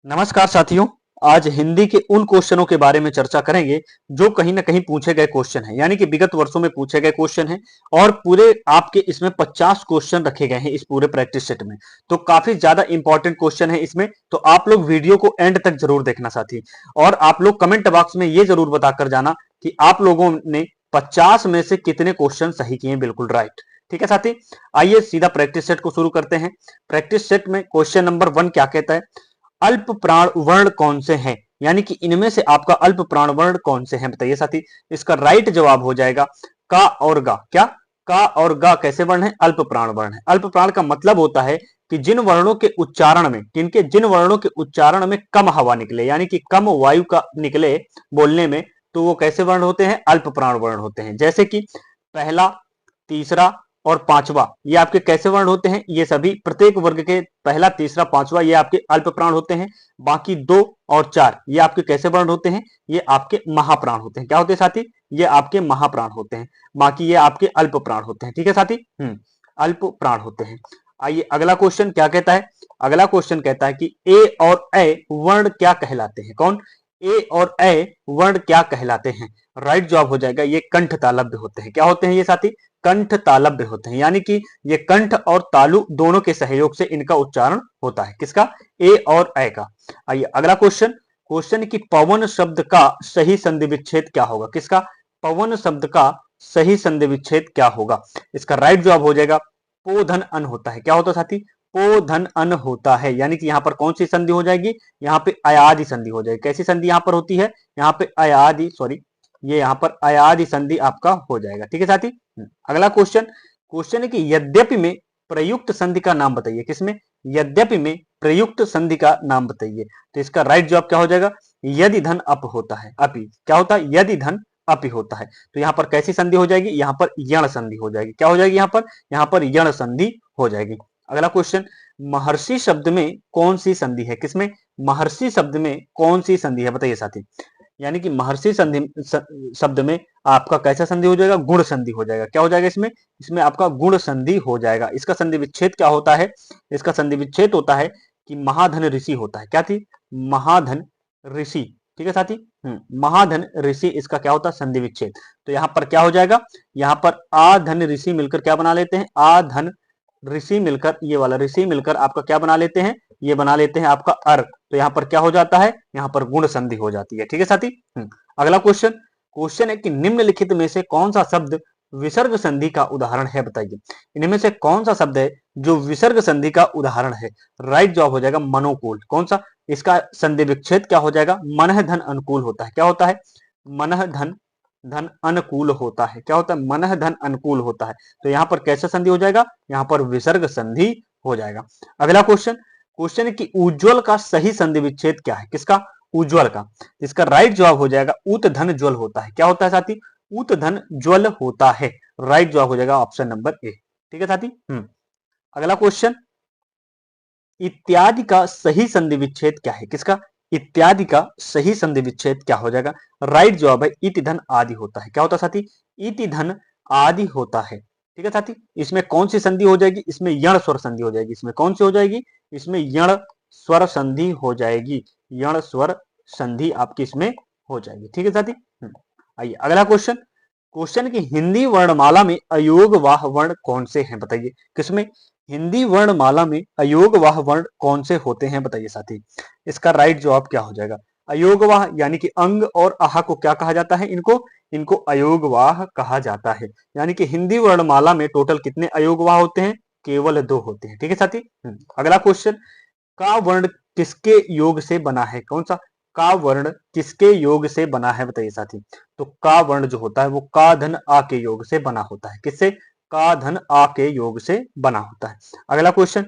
नमस्कार साथियों। आज हिंदी के उन क्वेश्चनों के बारे में चर्चा करेंगे जो कहीं ना कहीं पूछे गए क्वेश्चन हैं, यानी कि विगत वर्षों में पूछे गए क्वेश्चन हैं और पूरे आपके इसमें 50 क्वेश्चन रखे गए हैं इस पूरे प्रैक्टिस सेट में। तो काफी ज्यादा इंपॉर्टेंट क्वेश्चन है इसमें, तो आप लोग वीडियो को एंड तक जरूर देखना साथी। और आप लोग कमेंट बॉक्स में ये जरूर बताकर जाना कि आप लोगों ने 50 में से कितने क्वेश्चन सही किए, बिल्कुल राइट। ठीक है साथी, आइए सीधा प्रैक्टिस सेट को शुरू करते हैं। प्रैक्टिस सेट में क्वेश्चन नंबर 1 क्या कहता है, अल्प प्राण वर्ण कौन से हैं, यानी कि इनमें से आपका अल्प प्राण वर्ण कौन से हैं बताइए साथी। इसका राइट जवाब हो जाएगा का और गा। क्या का और गा कैसे वर्ण है? अल्प प्राण वर्ण है। अल्प प्राण का मतलब होता है कि जिन वर्णों के उच्चारण में, किनके, जिन वर्णों के उच्चारण में कम हवा निकले, यानी कि कम वायु का निकले बोलने में, तो वो कैसे वर्ण होते हैं? अल्प प्राण वर्ण होते हैं। जैसे कि पहला, तीसरा और पांचवा, ये आपके कैसे वर्ण होते हैं? ये सभी प्रत्येक वर्ग के पहला, तीसरा, पांचवा ये आपके अल्प प्राण होते हैं। बाकी 2 और 4 ये आपके कैसे वर्ण होते हैं? ये आपके महाप्राण होते हैं। क्या होते हैं साथी? ये आपके महाप्राण होते हैं। बाकी ये आपके अल्प प्राण होते हैं। ठीक है साथी, अल्प प्राण होते हैं। आइए अगला क्वेश्चन क्या कहता है। अगला क्वेश्चन कहता है कि ए और ए वर्ण क्या कहलाते हैं? कौन? ए और ए वर्ण क्या कहलाते हैं? राइट जवाब हो जाएगा ये कंठ तालव्य होते हैं। क्या होते हैं ये साथी? कंठ तालव्य होते हैं, यानी कि ये कंठ और तालु दोनों के सहयोग से इनका उच्चारण होता है। किसका? ए और ए का। आइए अगला क्वेश्चन। क्वेश्चन की पवन शब्द का सही संधि विच्छेद क्या होगा? किसका? पवन शब्द का सही संधि विच्छेद क्या होगा? इसका राइट जवाब हो जाएगा पोधन अन होता है। क्या होता है साथी? पोधन अन होता है, यानी कि यहां पर कौन सी संधि हो जाएगी? यहाँ पे अयादि संधि हो जाएगी। कैसी संधि यहां पर होती है? यहाँ पे अयादि, सॉरी, ये यहाँ पर अयादि संधि आपका हो जाएगा। ठीक है साथी। अगला क्वेश्चन। क्वेश्चन है कि यद्यपि में प्रयुक्त संधि का नाम बताइए। किसमें? यद्यपि में प्रयुक्त संधि का नाम बताइए। तो इसका राइट जवाब क्या हो जाएगा? यदि धन अप होता है। अपि क्या होता है? यदि धन अपि होता है। तो यहाँ पर कैसी संधि हो जाएगी? यहाँ पर यण संधि हो जाएगी। क्या हो जाएगी यहाँ पर? यहाँ पर यण संधि हो जाएगी। अगला क्वेश्चन। महर्षि शब्द में कौन सी संधि है? किसमें? महर्षि शब्द में कौन सी संधि है बताइए साथी। यानी कि महर्षि संधि शब्द में आपका कैसा संधि हो जाएगा? गुण संधि हो जाएगा। क्या हो जाएगा इसमें? इसमें आपका गुण संधि हो जाएगा। इसका संधि विच्छेद क्या होता है? इसका संधि विच्छेद होता है कि महाधन ऋषि होता है। क्या थी? महाधन ऋषि। ठीक है साथी, महाधन ऋषि इसका क्या होता है? संधि विच्छेद। तो यहां पर क्या हो जाएगा? यहां पर आधन ऋषि मिलकर क्या बना लेते हैं? आधन ऋषि मिलकर, ये वाला ऋषि मिलकर आपका क्या बना लेते हैं? ये बना लेते हैं आपका अर। तो यहाँ पर क्या हो जाता है? यहाँ पर गुण संधि हो जाती है। ठीक है साथी। अगला क्वेश्चन। क्वेश्चन है कि निम्नलिखित में से कौन सा शब्द विसर्ग संधि का उदाहरण है बताइए। इनमें से कौन सा शब्द है जो विसर्ग संधि का उदाहरण है? राइट जवाब हो जाएगा मनोकूल। कौन सा? इसका संधि विच्छेद क्या हो जाएगा? मनः धन अनुकूल होता है। क्या होता है? मनः धन धन अनुकूल होता है। क्या होता है? मनः धन अनुकूल होता है। तो यहाँ पर कैसा संधि हो जाएगा? यहाँ पर विसर्ग संधि हो जाएगा। अगला क्वेश्चन। क्वेश्चन है कि उज्ज्वल का सही संधि विच्छेद क्या है? किसका? उज्ज्वल का। इसका राइट जवाब हो जाएगा उत धन ज्वल होता है। क्या होता है साथी? उत धन ज्वल होता है। राइट जवाब हो जाएगा ऑप्शन नंबर ए। ठीक है साथी। अगला क्वेश्चन। इत्यादि का सही संधि विच्छेद क्या है? किसका? इत्यादि का सही संधि विच्छेद क्या हो जाएगा? राइट जवाब है इति धन आदि होता है। क्या होता है साथी? इति धन आदि होता है। ठीक है साथी। इसमें कौन सी संधि हो जाएगी? इसमें यण स्वर संधि हो जाएगी। इसमें कौन सी हो जाएगी? इसमें यण स्वर संधि हो जाएगी। यण स्वर संधि आपकी इसमें हो जाएगी। ठीक है साथी। आइए अगला क्वेश्चन। क्वेश्चन की हिंदी वर्णमाला में अयोगवाह वर्ण कौन से हैं बताइए। किसमें? हिंदी वर्णमाला में अयोगवाह वर्ण कौन से होते हैं बताइए साथी। इसका राइट जवाब क्या हो जाएगा? अयोगवाह, यानी कि अंग और आह को क्या कहा जाता है? इनको अयोगवाह कहा जाता है। यानी कि हिंदी वर्णमाला में टोटल कितने अयोगवाह होते हैं? केवल 2 होते हैं। ठीक है साथी। अगला क्वेश्चन। का वर्ण किसके योग से बना है? कौन सा? का वर्ण किसके योग से बना है बताइए साथी। तो का वर्ण जो होता है वो का धन आ के योग से बना होता है। किससे? का धन आ के योग से बना होता है। अगला क्वेश्चन।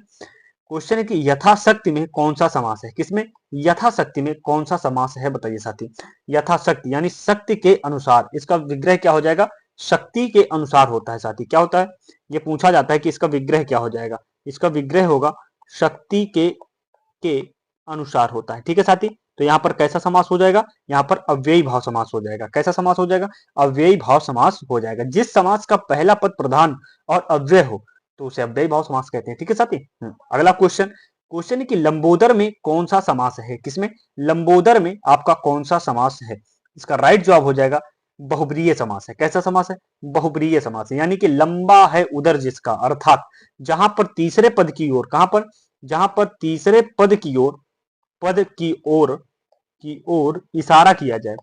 क्वेश्चन है कि यथाशक्ति में कौन सा समास है? किसमें? यथाशक्ति में कौन सा समास है बताइए साथी। यथाशक्ति यानी शक्ति के अनुसार। इसका विग्रह क्या हो जाएगा? शक्ति के अनुसार होता है साथी। क्या होता है? ये पूछा जाता है कि इसका विग्रह क्या हो जाएगा। इसका विग्रह होगा शक्ति के अनुसार होता है। ठीक है साथी। तो यहाँ पर कैसा समास हो जाएगा? यहाँ पर अव्ययी भाव समास हो जाएगा। कैसा समास हो जाएगा? अव्ययी भाव समास हो जाएगा। जिस समास का पहला पद प्रधान और अव्यय हो तो उसे अव्ययी भाव समास कहते हैं। ठीक है साथी। अगला क्वेश्चन। क्वेश्चन है कि लंबोदर में कौन सा समास है, किसमें, लंबोदर में आपका कौन सा समास है। इसका राइट जवाब हो जाएगा बहुब्रीय समास है। कैसा समास है, बहुब्रीय समास है, यानी कि लंबा है उदर जिसका, अर्थात जहां पर तीसरे पद की ओर, कहां पर, जहां पर तीसरे पद की ओर, पद की ओर इशारा किया जाए,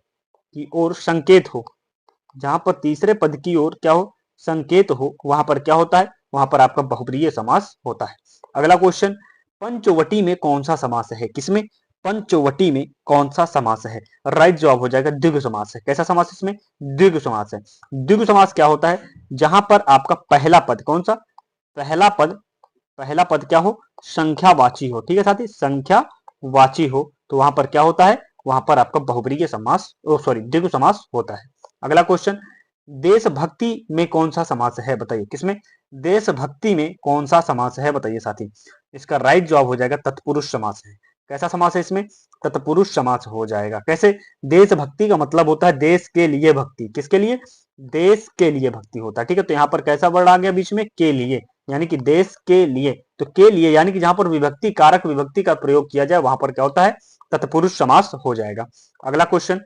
की ओर संकेत हो, जहां पर तीसरे पद की ओर क्या हो, संकेत हो, वहां पर क्या होता है, वहां पर आपका बहुब्रीय समास होता है। अगला क्वेश्चन, पंचवटी में कौन सा समास है, किसमें, पंचवटी में कौन सा समास है। राइट जवाब हो जाएगा द्विगु समास है। कैसा समास, इसमें द्विगु समास है। द्विगु समास क्या होता है, जहां पर आपका पहला पद कौन सा, पहला पद, पहला पद क्या हो, संख्यावाची हो। ठीक है साथी, संख्यावाची हो तो वहां पर क्या होता है, वहां पर आपका बहुब्रीय समास, सॉरी द्विगु समास होता है। अगला क्वेश्चन, देशभक्ति में कौन सा समास है बताइए, किसमें, देशभक्ति में कौन सा समास है बताइए साथी। इसका राइट जवाब हो जाएगा तत्पुरुष समास है। कैसा समास है इसमें, तत्पुरुष समास हो जाएगा। कैसे, देशभक्ति का मतलब होता है देश के लिए भक्ति, किसके लिए, देश के लिए भक्ति होता है। ठीक है, तो यहाँ पर कैसा वर्ड आ गया बीच में, के लिए, यानी कि देश के लिए, तो के लिए यानी कि जहां पर विभक्ति कारक विभक्ति का प्रयोग किया जाए वहां पर क्या होता है, तत्पुरुष समास हो जाएगा। अगला क्वेश्चन,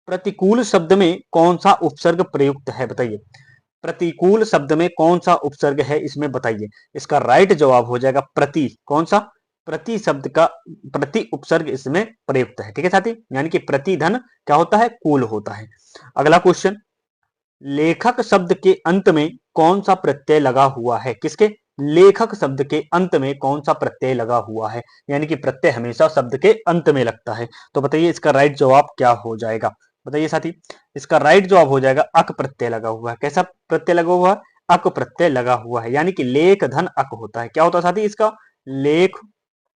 प्रतिकूल शब्द में कौन सा उपसर्ग प्रयुक्त है बताइए, प्रतिकूल शब्द में कौन सा उपसर्ग है इसमें बताइए। इसका राइट जवाब हो जाएगा प्रति, कौन सा, प्रति शब्द का प्रति उपसर्ग इसमें प्रयुक्त है। ठीक है साथी, यानी कि प्रतिधन क्या होता है, कूल होता है। अगला क्वेश्चन, लेखक शब्द के अंत में कौन सा प्रत्यय लगा हुआ है, किसके, लेखक शब्द के अंत में कौन सा प्रत्यय लगा हुआ है, यानी कि प्रत्यय हमेशा शब्द के अंत में लगता है। तो बताइए इसका राइट जवाब क्या हो जाएगा, बताइए साथी। इसका राइट जवाब हो जाएगा अक प्रत्यय लगा हुआ है। कैसा प्रत्यय लगा हुआ है, अक प्रत्यय लगा हुआ है, यानी कि लेख धन अक होता है। क्या होता है साथी इसका, लेख,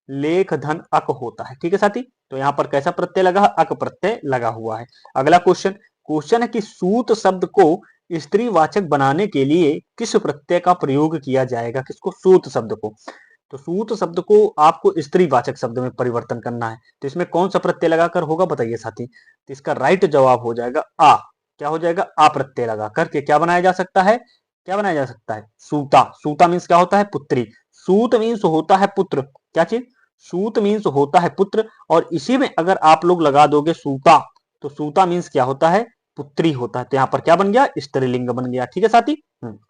लेख धन अक होता है। ठीक है साथी, तो यहाँ पर कैसा प्रत्यय लगा, अक प्रत्यय लगा हुआ है। अगला क्वेश्चन, क्वेश्चन है कि सूत शब्द को स्त्रीवाचक बनाने के लिए किस प्रत्यय का प्रयोग किया जाएगा, किसको, सूत शब्द को। तो सूत शब्द को आपको स्त्रीवाचक शब्द में परिवर्तन करना है, तो इसमें कौन सा प्रत्यय लगाकर होगा बताइए साथी। तो इसका राइट जवाब हो जाएगा आ, क्या हो जाएगा, आ प्रत्यय लगा करके क्या बनाया जा सकता है, क्या बनाया जा सकता है, सूता। सूता मीन्स क्या होता है, पुत्री। सूत मीन्स होता है पुत्र, क्या चीज, सूत मीन्स होता है पुत्र, और इसी में अगर आप लोग लगा दोगे सूता, तो सूता मीन्स क्या होता है, पुत्री होता है। तो यहाँ पर क्या बन गया, स्त्रीलिंग बन गया। ठीक है साथी।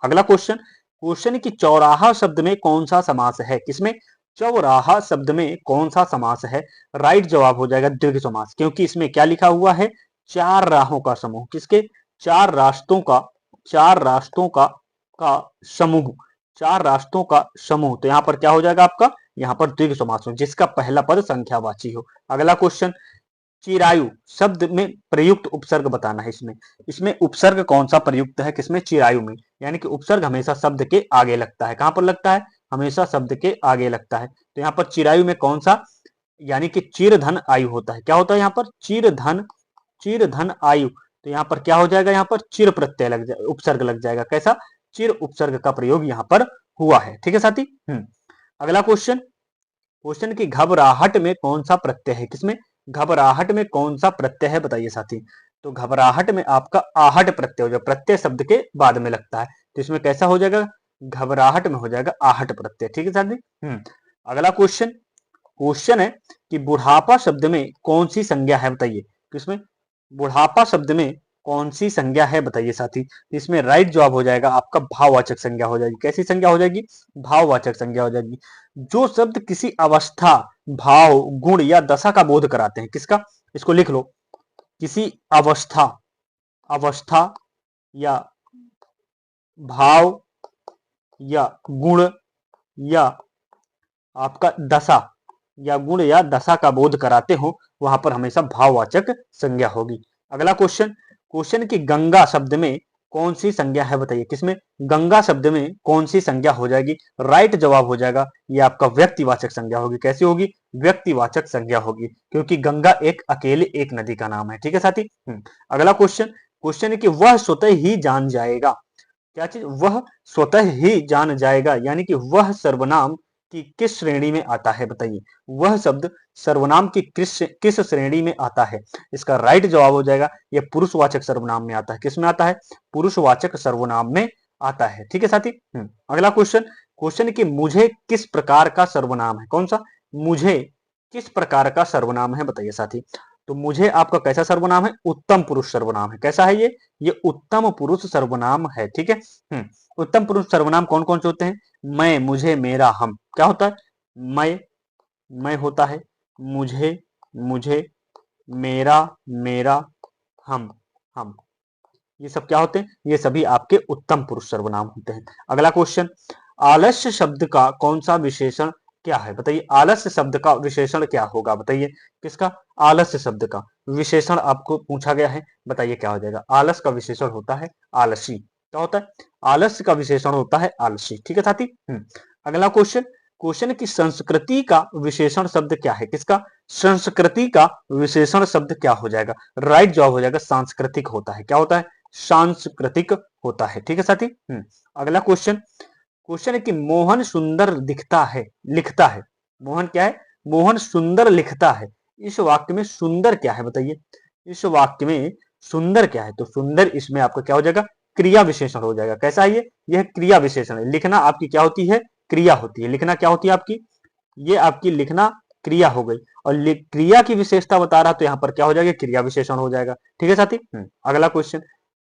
अगला क्वेश्चन, क्वेश्चन की चौराहा शब्द में कौन सा समास है, किसमें, चौराहा शब्द में कौन सा समास है। राइट जवाब हो जाएगा द्विगु समास, क्योंकि इसमें क्या लिखा हुआ है, चार राहों का समूह, किसके, चार रास्तों का, चार रास्तों का समूह, चार रास्तों का समूह। तो यहाँ पर क्या हो जाएगा आपका, यहाँ पर द्विगु समास हो जिसका पहला पद संख्यावाची हो। अगला क्वेश्चन, चिरायु शब्द में प्रयुक्त उपसर्ग बताना है। इसमें इसमें उपसर्ग कौन सा प्रयुक्त है, किसमें, चिरायु में, यानी कि उपसर्ग हमेशा शब्द के आगे लगता है। कहां पर लगता है, हमेशा शब्द के आगे लगता है। तो यहाँ पर चिरायु में कौन सा, यानी कि चिरधन आयु होता है। क्या होता है यहाँ पर, चिरधन, चिरधन आयु। तो यहाँ पर क्या हो जाएगा, यहाँ पर चिर प्रत्यय लग जाए, उपसर्ग लग जाएगा। कैसा, चिर उपसर्ग का प्रयोग यहाँ पर हुआ है। ठीक है साथी। अगला क्वेश्चन, क्वेश्चन की घबराहट में कौन सा प्रत्यय है, किसमें, घबराहट में कौन सा प्रत्यय है बताइए साथी। तो घबराहट में आपका आहट प्रत्यय हो जाएगा, प्रत्यय शब्द के बाद में लगता है। तो इसमें कैसा हो जाएगा, घबराहट में हो जाएगा आहट प्रत्यय। ठीक है साथी। अगला क्वेश्चन, क्वेश्चन है कि बुढ़ापा शब्द में कौन सी संज्ञा है बताइए, किसमें, बुढ़ापा शब्द में कौन सी संज्ञा है बताइए साथी। इसमें राइट जवाब हो जाएगा आपका भाववाचक संज्ञा हो जाएगी। कैसी संज्ञा हो जाएगी, भाववाचक संज्ञा हो जाएगी। जो शब्द किसी अवस्था, भाव, गुण या दशा का बोध कराते हैं, किसका, इसको लिख लो, किसी अवस्था, अवस्था या भाव या गुण या आपका दशा, या गुण या दशा का बोध कराते हो, वहां पर हमेशा भाववाचक संज्ञा होगी। अगला क्वेश्चन, क्वेश्चन की गंगा शब्द में कौन सी संज्ञा है बताइए, किसमें, गंगा शब्द में कौन सी संज्ञा हो जाएगी। राइट जवाब हो जाएगा ये आपका व्यक्तिवाचक संज्ञा होगी। कैसी होगी, व्यक्तिवाचक संज्ञा होगी, क्योंकि गंगा एक अकेले एक नदी का नाम है। ठीक है साथी। अगला क्वेश्चन, क्वेश्चन है कि वह स्वतः ही जान जाएगा, क्या चीज, वह स्वतः ही जान जाएगा, यानी कि वह सर्वनाम की किस श्रेणी में आता है बताइए। वह शब्द सर्वनाम की किस श्रेणी में आता है। इसका राइट जवाब हो जाएगा यह पुरुषवाचक सर्वनाम में आता है। किस में आता है, पुरुषवाचक सर्वनाम में आता है। ठीक है साथी। अगला क्वेश्चन, क्वेश्चन कि मुझे किस प्रकार का सर्वनाम है, कौन सा, मुझे किस प्रकार का सर्वनाम है बताइए साथी। तो मुझे आपका कैसा सर्वनाम है, उत्तम पुरुष सर्वनाम है। कैसा है ये उत्तम पुरुष सर्वनाम है, ठीक है। उत्तम पुरुष सर्वनाम कौन कौन से होते हैं, मैं, मुझे, मेरा, हम। क्या होता है, मैं होता है, मुझे, मुझे, मेरा, मेरा, हम। ये सब क्या होते हैं, ये सभी आपके उत्तम पुरुष सर्वनाम होते हैं। अगला क्वेश्चन, आलस्य शब्द का कौन सा विशेषण क्या है बताइए। आलस्य शब्द का विशेषण क्या होगा बताइए। किसका, आलस्य शब्द का विशेषण आपको पूछा गया है, बताइए क्या हो जाएगा। आलस का विशेषण होता है आलसी। क्या होता है, आलस्य का विशेषण होता है आलसी, ठीक है साथी। अगला क्वेश्चन, क्वेश्चन की संस्कृति का विशेषण शब्द क्या है। किसका, संस्कृति का विशेषण शब्द क्या हो जाएगा। राइट जवाब हो जाएगा सांस्कृतिक होता है। क्या होता है, सांस्कृतिक होता है, ठीक है साथी। अगला क्वेश्चन, क्वेश्चन है कि मोहन सुंदर दिखता है, लिखता है। मोहन क्या है, मोहन सुंदर लिखता है। इस वाक्य में सुंदर क्या है बताइए। इस वाक्य में सुंदर क्या है, तो सुंदर इसमें आपका क्या हो जाएगा, क्रिया विशेषण हो जाएगा। कैसा है ये, यह क्रिया विशेषण है। लिखना आपकी क्या होती है, क्रिया होती है। लिखना क्या होती है आपकी, ये आपकी लिखना क्रिया हो गई, और क्रिया की विशेषता बता रहा तो यहाँ पर क्या हो जाएगा, क्रिया विशेषण हो जाएगा, ठीक है साथी। अगला क्वेश्चन,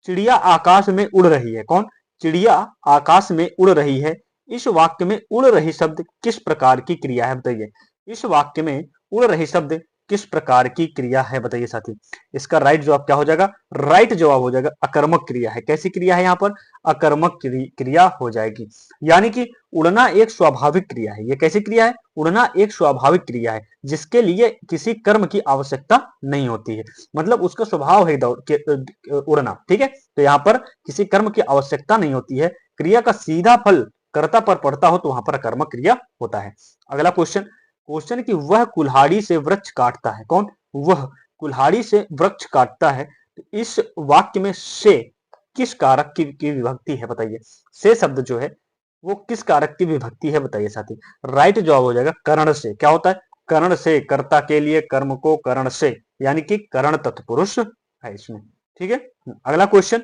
चिड़िया आकाश में उड़ रही है। कौन, चिड़िया आकाश में उड़ रही है। इस वाक्य में उड़ रही शब्द किस प्रकार की क्रिया है बताइए। इस वाक्य में उड़ रही शब्द किस प्रकार की क्रिया है बताइए साथी। इसका राइट जवाब क्या हो जाएगा, राइट जवाब हो जाएगा अकर्मक क्रिया है। कैसी क्रिया है यहाँ पर, अकर्मक क्रिया हो जाएगी। यानी कि उड़ना एक स्वाभाविक क्रिया है। ये कैसी क्रिया है, उड़ना एक स्वाभाविक क्रिया है जिसके लिए किसी कर्म की आवश्यकता नहीं होती है। मतलब उसका स्वभाव है उड़ना, ठीक है। तो यहाँ पर किसी कर्म की आवश्यकता नहीं होती है, क्रिया का सीधा फल कर्ता पर पड़ता हो तो वहां पर कर्मक क्रिया होता है। अगला क्वेश्चन, क्वेश्चन कि वह कुल्हाड़ी से वृक्ष काटता है। कौन, वह कुल्हाड़ी से वृक्ष काटता है। तो इस वाक्य में से किस कारक की विभक्ति है बताइए। से शब्द जो है वो किस कारक की विभक्ति है बताइए साथी। राइट जवाब हो जाएगा करण से। क्या होता है, करण से, कर्ता के लिए कर्म को करण से, यानी कि करण तत्पुरुष है इसमें, ठीक है। अगला क्वेश्चन,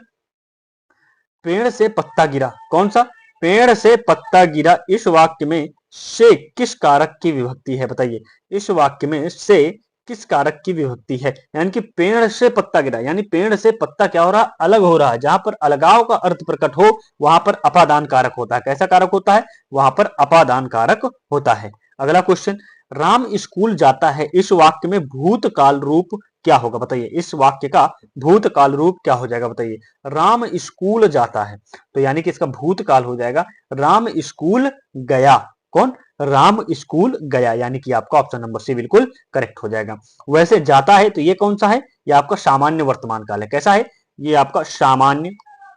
पेड़ से पत्ता गिरा। कौन सा, पेड़ से पत्ता गिरा। इस वाक्य में से किस कारक की विभक्ति है बताइए। इस वाक्य में से किस कारक की विभक्ति है, यानी कि पेड़ से पत्ता गिरा, यानी पेड़ से पत्ता क्या हो रहा है, अलग हो रहा है। जहां पर अलगाव का अर्थ प्रकट हो वहां पर अपादान कारक होता है। कैसा कारक होता है, वहां पर अपादान कारक होता है। अगला क्वेश्चन, राम स्कूल जाता है। इस वाक्य में भूतकाल रूप क्या होगा बताइए। इस वाक्य का भूतकाल रूप क्या हो जाएगा बताइए। राम स्कूल जाता है, तो यानी कि इसका भूतकाल हो जाएगा राम स्कूल गया। कौन, राम स्कूल गया, यानी कि आपका ऑप्शन नंबर सी बिल्कुल करेक्ट हो जाएगा। वैसे जाता है तो ये कौन सा है, ये आपका सामान्य वर्तमान काल है। कैसा है, ये आपका सामान्य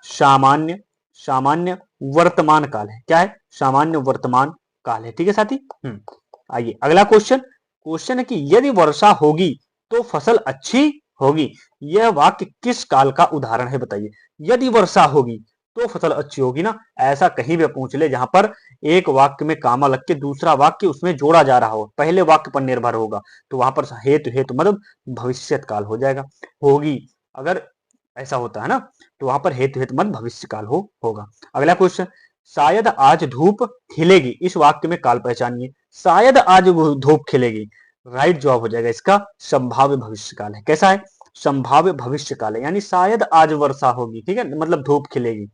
सामान्य सामान्य वर्तमान काल है। क्या है, सामान्य वर्तमान काल है, ठीक है साथी। आइए अगला क्वेश्चन, क्वेश्चन है कि यदि वर्षा होगी तो फसल अच्छी होगी। यह वाक्य किस काल का उदाहरण है बताइए। यदि वर्षा होगी तो फसल अच्छी होगी ना, ऐसा कहीं भी पूछ ले जहां पर एक वाक्य में कामा लग के दूसरा वाक्य उसमें जोड़ा जा रहा हो, पहले वाक्य पर निर्भर होगा, तो वहां पर हेतु हेतु मतलब भविष्यत काल हो जाएगा। होगी, अगर ऐसा होता है ना तो वहां पर हेतु हेतु मतलब भविष्य काल होगा। अगला क्वेश्चन, शायद आज धूप खिलेगी। इस वाक्य में काल पहचानिए। शायद आज धूप खिलेगी, राइट जवाब हो जाएगा इसका संभाव्य भविष्य काल है। कैसा है, संभाव्य भविष्य काल है, यानी शायद आज वर्षा होगी, ठीक है, मतलब धूप खिलेगी,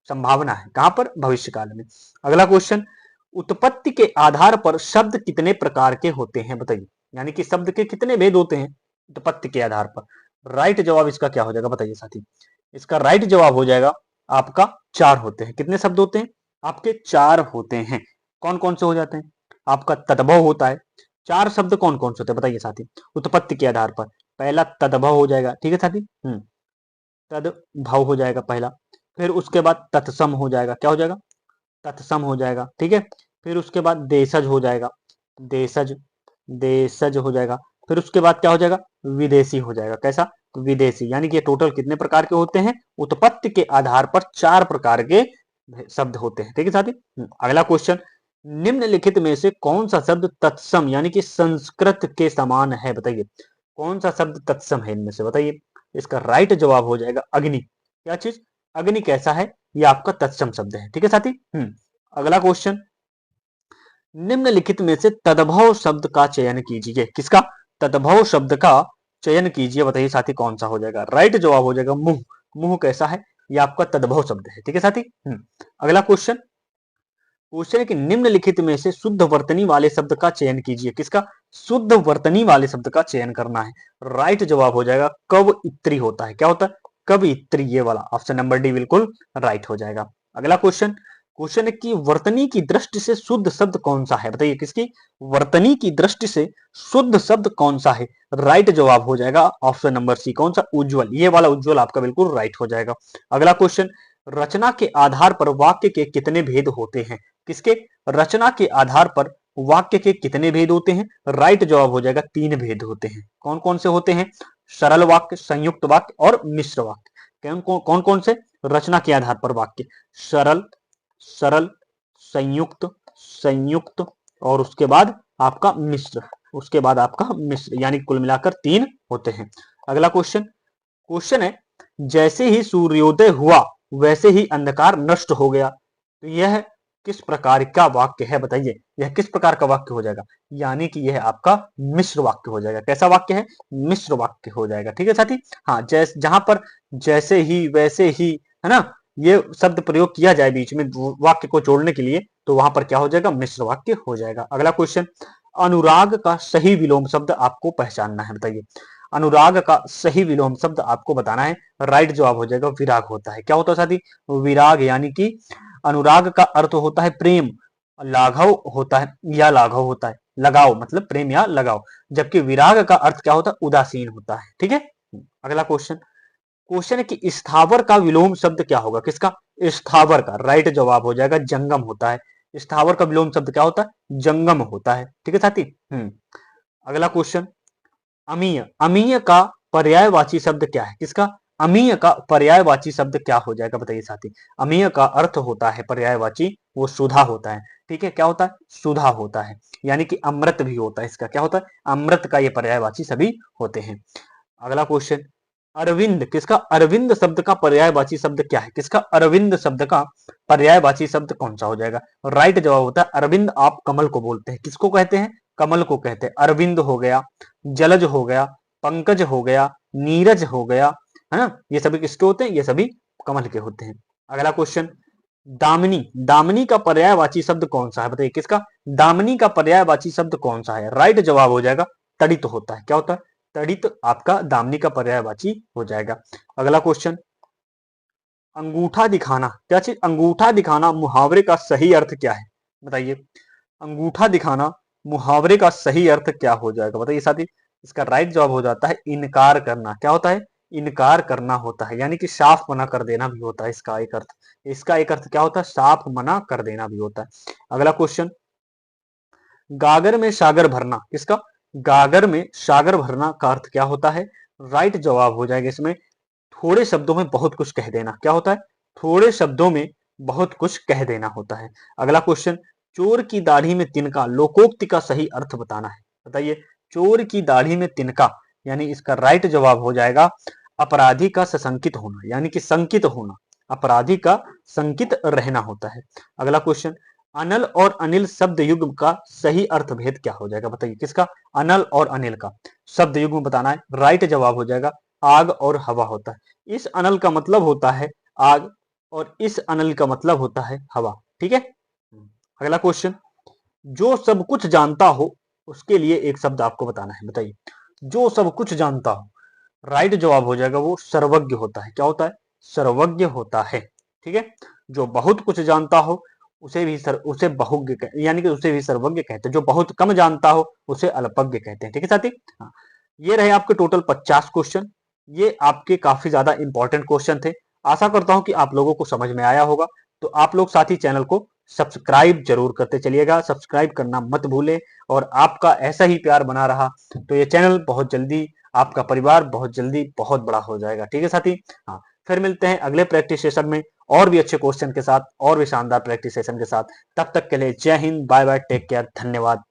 संभावना है कहां पर, भविष्य काल में। अगला क्वेश्चन, उत्पत्ति के आधार पर शब्द कितने प्रकार के होते हैं बताइए। यानी कि शब्द के कितने भेद होते हैं उत्पत्ति के आधार पर। राइट जवाब इसका क्या हो जाएगा बताइए साथी। इसका राइट जवाब हो जाएगा आपका 4 होते हैं। कितने शब्द होते हैं आपके, 4 होते हैं। कौन कौन से हो जाते हैं, आपका तद्भव होता है। 4 शब्द कौन कौन से होते हैं बताइए साथी उत्पत्ति के आधार पर। पहला तद्भव हो जाएगा, ठीक है साथी। तद्भव हो जाएगा पहला। फिर उसके बाद तत्सम हो जाएगा। क्या हो जाएगा, तत्सम हो जाएगा, ठीक है। फिर उसके बाद देशज हो जाएगा, देशज देशज हो जाएगा। फिर उसके बाद क्या हो जाएगा, विदेशी हो जाएगा। कैसा, विदेशी। यानी कि टोटल कितने प्रकार के होते हैं, उत्पत्ति के आधार पर 4 प्रकार के शब्द होते हैं, ठीक है साथी। अगला क्वेश्चन, निम्नलिखित में से कौन सा शब्द तत्सम यानी कि संस्कृत के समान है बताइए। कौन सा शब्द तत्सम है इनमें से बताइए। इसका राइट जवाब हो जाएगा अग्नि। क्या चीज, अग्नि कैसा है, ये आपका तत्सम शब्द है, ठीक है साथी। अगला क्वेश्चन, निम्नलिखित में से तद्भव शब्द का चयन कीजिए। किसका? तद्भव शब्द का चयन कीजिए। बताइए साथी कौन सा हो जाएगा? राइट जवाब हो जाएगा मुंह। मुंह कैसा है? ये आपका तद्भव शब्द है। ठीक है साथी। अगला क्वेश्चन, क्वेश्चन है कि निम्नलिखित में से शुद्ध वर्तनी वाले शब्द का चयन कीजिए। किसका? शुद्ध वर्तनी वाले शब्द का चयन करना है। राइट जवाब हो जाएगा कवइत्री होता है। क्या होता है? कवइत्री, ये वाला ऑप्शन नंबर डी बिल्कुल राइट हो जाएगा। अगला क्वेश्चन, क्वेश्चन है कि वर्तनी की दृष्टि से शुद्ध शब्द कौन सा है? बताइए किसकी? वर्तनी की दृष्टि से शुद्ध शब्द कौन सा है? राइट जवाब हो जाएगा ऑप्शन नंबर सी। कौन सा? उज्जवल। ये वाला उज्जवल आपका बिल्कुल राइट हो जाएगा। अगला क्वेश्चन, रचना के आधार पर वाक्य के कितने भेद होते हैं? किसके? रचना के आधार पर वाक्य के कितने भेद होते हैं? राइट जवाब हो जाएगा 3 भेद होते हैं। कौन कौन से होते हैं? सरल वाक्य, संयुक्त वाक्य और मिश्र वाक्य। कौन कौन से? रचना के आधार पर वाक्य सरल, सरल, संयुक्त, संयुक्त और उसके बाद आपका मिश्र, उसके बाद आपका मिश्र, यानी कुल मिलाकर 3 होते हैं। अगला क्वेश्चन, क्वेश्चन है जैसे ही सूर्योदय हुआ वैसे ही अंधकार नष्ट हो गया। तो यह किस प्रकार का वाक्य है? बताइए यह किस प्रकार का वाक्य हो जाएगा? यानी कि यह आपका मिश्र वाक्य हो जाएगा। कैसा वाक्य है? मिश्र वाक्य हो जाएगा। ठीक है साथी। हाँ, जहां पर जैसे ही, वैसे ही, है ना, ये शब्द प्रयोग किया जाए बीच में वाक्य को जोड़ने के लिए, तो वहां पर क्या हो जाएगा? मिश्र वाक्य हो जाएगा। अगला क्वेश्चन, अनुराग का सही विलोम शब्द आपको पहचानना है। बताइए अनुराग का सही विलोम शब्द आपको बताना है। राइट जवाब हो जाएगा विराग होता है। क्या होता है साथी? विराग, यानी कि अनुराग का अर्थ होता है प्रेम, लाघव होता है या लाघव होता है, लगाव, मतलब प्रेम या लगाव, जबकि विराग का अर्थ क्या होता है? उदासीन होता है। ठीक है। अगला क्वेश्चन, क्वेश्चन है कि स्थावर का विलोम शब्द क्या होगा? किसका? स्थावर का। राइट जवाब हो जाएगा जंगम होता है। स्थावर का विलोम शब्द क्या होता है? जंगम होता है। ठीक है साथी। अगला क्वेश्चन, अमीय, अमीय का पर्यायवाची शब्द क्या है? किसका? अमीय का पर्यायवाची शब्द क्या हो जाएगा? बताइए साथी। अमीय का अर्थ होता है पर्यायवाची, वो सुधा होता है। ठीक है, क्या होता है? सुधा होता है, यानी कि अमृत भी होता है इसका। क्या होता है? अमृत का ये पर्यायवाची सभी होते हैं। अगला क्वेश्चन, अरविंद, किसका? अरविंद शब्द का पर्यायवाची शब्द क्या है? किसका? अरविंद शब्द का पर्यायवाची शब्द कौन सा हो जाएगा? राइट जवाब होता है अरविंद। आप कमल को बोलते हैं। किसको कहते हैं? कमल को कहते हैं। अरविंद हो गया, जलज हो गया, पंकज हो गया, नीरज हो गया, है ना, ये सभी किसके होते हैं? ये सभी कमल के होते हैं। अगला क्वेश्चन, दामिनी, दामिनी का पर्यायवाची शब्द कौन सा है? बताइए किसका? दामिनी का पर्यायवाची शब्द कौन सा है? राइट जवाब हो जाएगा तड़ित होता है। क्या होता है? तड़ित आपका दामिनी का पर्यायवाची हो जाएगा। अगला क्वेश्चन, अंगूठा दिखाना, क्या चीज? अंगूठा दिखाना मुहावरे का सही अर्थ क्या है? बताइए अंगूठा दिखाना मुहावरे का सही अर्थ क्या हो जाएगा? बताइए साथी। इसका राइट जवाब हो जाता है इनकार करना। क्या होता है? इनकार करना होता है, यानी कि साफ मना कर देना भी होता है इसका एक अर्थ। इसका एक अर्थ क्या होता है? साफ मना कर देना भी होता है। अगला क्वेश्चन, गागर में सागर भरना, किसका? गागर में सागर भरना का अर्थ क्या होता है? राइट जवाब हो जाएगा इसमें थोड़े शब्दों में बहुत कुछ कह देना। क्या होता है? थोड़े शब्दों में बहुत कुछ कह देना होता है। अगला क्वेश्चन, चोर की दाढ़ी में तिनका लोकोक्ति का सही अर्थ बताना है। बताइए चोर की दाढ़ी में तिनका, यानी इसका राइट जवाब हो जाएगा अपराधी का सशंकित होना, यानी कि संकित होना। अपराधी का संकित रहना होता है। अगला क्वेश्चन, अनल और अनिल शब्द युग्म का सही अर्थ भेद क्या हो जाएगा? बताइए किसका? अनल और अनिल का शब्द युग्म बताना है। राइट जवाब हो जाएगा आग और हवा होता है। इस अनल का मतलब होता है आग और इस अनल का मतलब होता है हवा। ठीक है। अगला क्वेश्चन, जो सब कुछ जानता हो उसके लिए एक शब्द आपको बताना है। बताइए जो सब कुछ जानता हो। राइट जवाब हो जाएगा वो सर्वज्ञ होता है। क्या होता है? सर्वज्ञ होता है। ठीक है। जो बहुत कुछ जानता हो उसे भी उसे बहुज्ञ यानी कि उसे भी सर्वज्ञ कहते हैं। जो बहुत कम जानता हो उसे अल्पज्ञ कहते हैं। ठीक है साथी। हाँ, ये रहे आपके टोटल 50 क्वेश्चन। ये आपके काफी ज्यादा इंपॉर्टेंट क्वेश्चन थे। आशा करता हूं कि आप लोगों को समझ में आया होगा। तो आप लोग साथी चैनल को सब्सक्राइब जरूर करते चलिएगा, सब्सक्राइब करना मत भूलें। और आपका ऐसा ही प्यार बना रहा तो ये चैनल बहुत जल्दी, आपका परिवार बहुत जल्दी बहुत बड़ा हो जाएगा। ठीक है साथी। हाँ, फिर मिलते हैं अगले प्रैक्टिस सेशन में और भी अच्छे क्वेश्चन के साथ और भी शानदार प्रैक्टिस सेशन के साथ। तब तक के लिए जय हिंद, बाय बाय, टेक केयर, धन्यवाद।